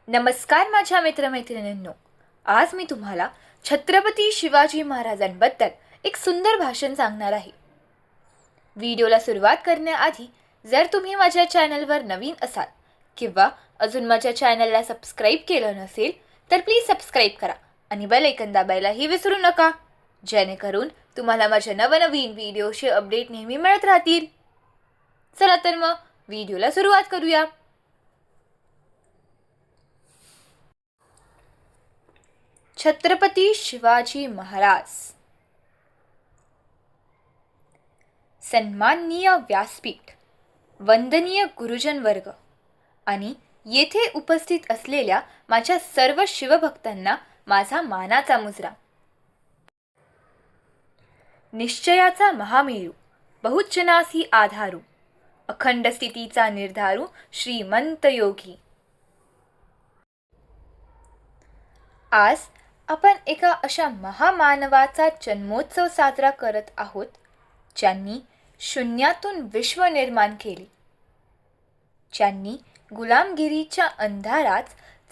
नमस्कार माझ्या मित्रमैत्रिणींनो. आज मी तुम्हाला छत्रपती शिवाजी महाराजांबद्दल एक सुंदर भाषण सांगणार आहे. व्हिडिओला सुरुवात करण्याआधी जर तुम्ही माझ्या चॅनलवर नवीन असाल किंवा अजून माझ्या चॅनलला सबस्क्राईब केलं नसेल तर प्लीज सबस्क्राईब करा आणि बेल आयकॉन दाबायलाही विसरू नका, जेणेकरून तुम्हाला माझ्या नवनवीन व्हिडिओचे अपडेट नेहमी मिळत राहतील. चला तर मग व्हिडिओला सुरुवात करूया. छत्रपती शिवाजी महाराज. सन्माननीय व्यासपीठ, वंदनीय गुरुजन वर्ग आणि येथे उपस्थित असलेल्या माझ्या सर्व शिवभक्तांना माझा मानाचा मुजरा. निश्चयाचा महामेरू, बहुजनासी आधारू, अखंड स्थितीचा निर्धारू, श्रीमंत योगी. आज आपण एका अशा महामानवाचा जन्मोत्सव साजरा करत आहोत ज्यांनी शून्यातून विश्व निर्माण केले, ज्यांनी गुलामगिरीच्या अंधारात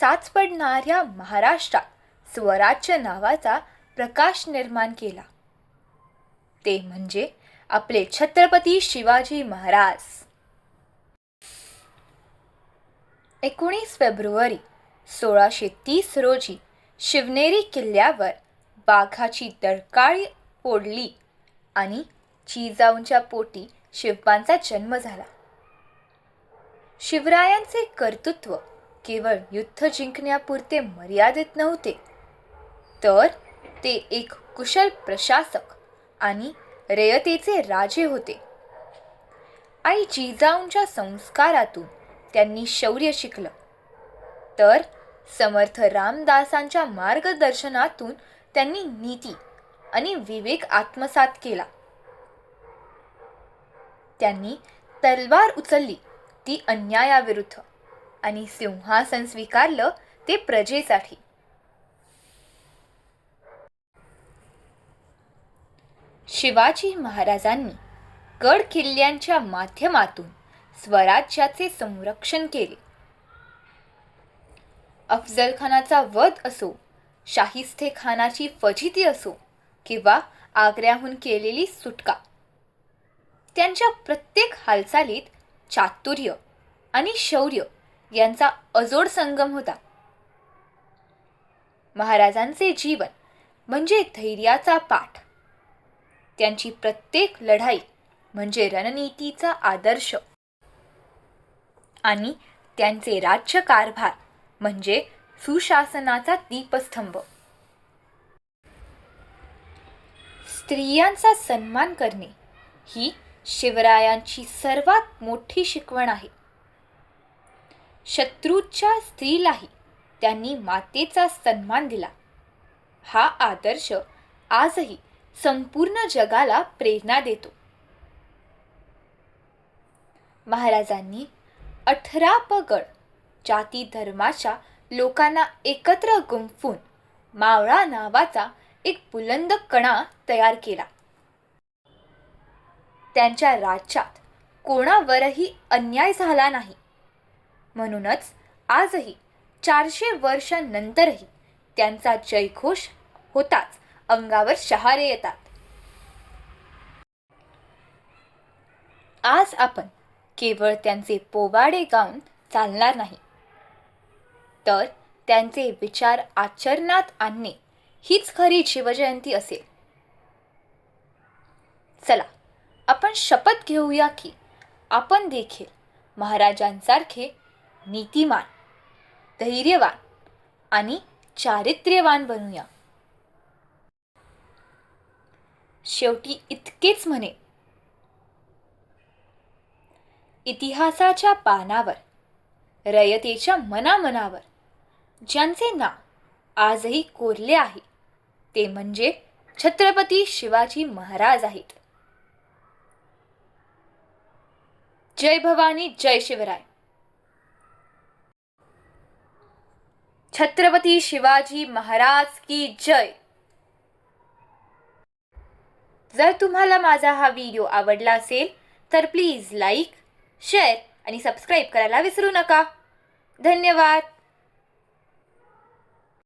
चाच पडणाऱ्या महाराष्ट्रात स्वराज्य नावाचा प्रकाश निर्माण केला. ते म्हणजे आपले छत्रपती शिवाजी महाराज. 19 फेब्रुवारी 1630 रोजी शिवनेरी किल्ल्यावर वाघाची डरकाळी फोडली आणि जिजाऊंच्या पोटी शिवबांचा जन्म झाला. शिवरायांचे कर्तृत्व केवळ युद्ध जिंकण्यापुरते मर्यादित नव्हते, तर ते एक कुशल प्रशासक आणि रयतेचे राजे होते. आई जिजाऊंच्या संस्कारातून त्यांनी शौर्य शिकलं, तर समर्थ रामदासांच्या मार्गदर्शनातून त्यांनी नीती आणि विवेक आत्मसात केला. त्यांनी तलवार उचलली ती अन्यायाविरुद्ध आणि सिंहासन स्वीकारलं ते प्रजेसाठी. शिवाजी महाराजांनी गड किल्ल्यांच्या माध्यमातून स्वराज्याचे संरक्षण केले. अफजल खानाचा वध असो, शाहिस्ते खानाची फजिती असो किंवा आग्र्याहून केलेली सुटका, त्यांच्या प्रत्येक हालचालीत चातुर्य आणि शौर्य यांचा अजोड संगम होता. महाराजांचे जीवन म्हणजे धैर्याचा पाठ, त्यांची प्रत्येक लढाई म्हणजे रणनीतीचा आदर्श आणि त्यांचे राज्यकारभार म्हणजे सुशासनाचा दीपस्तंभ. स्त्रियांचा सन्मान करणे ही शिवरायांची सर्वात मोठी शिकवण आहे. शत्रूच्या स्त्रीलाही त्यांनी मातेचा सन्मान दिला. हा आदर्श आजही संपूर्ण जगाला प्रेरणा देतो. महाराजांनी 18 पगड जाती धर्माच्या लोकांना एकत्र गुंफून मावळा नावाचा एक बुलंद कणा तयार केला. त्यांच्या राज्यात कोणावरही अन्याय झाला नाही. म्हणूनच आजही 400 वर्षांनंतरही त्यांचा जयघोष होताच अंगावर शहारे येतात. आज आपण केवळ त्यांचे पोवाडे गाऊन चालणार नाही, तर त्यांचे विचार आचरणात आणणे हीच खरी शिवजयंती असेल. चला आपण शपथ घेऊया की आपण देखील महाराजांसारखे नीतिमान, धैर्यवान आणि चारित्र्यवान बनूया. शेवटी इतकेच म्हणे, इतिहासाच्या पानावर, रयतेच्या मनामनावर ज्यांचे नाव आजही कोरले आहे ते म्हणजे छत्रपती शिवाजी महाराज आहेत. जय भवानी, जय शिवराय. छत्रपती शिवाजी महाराज की जय. जर तुम्हाला माझा हा व्हिडिओ आवडला असेल तर प्लीज लाईक, शेअर आणि सबस्क्राईब करायला विसरू नका. धन्यवाद.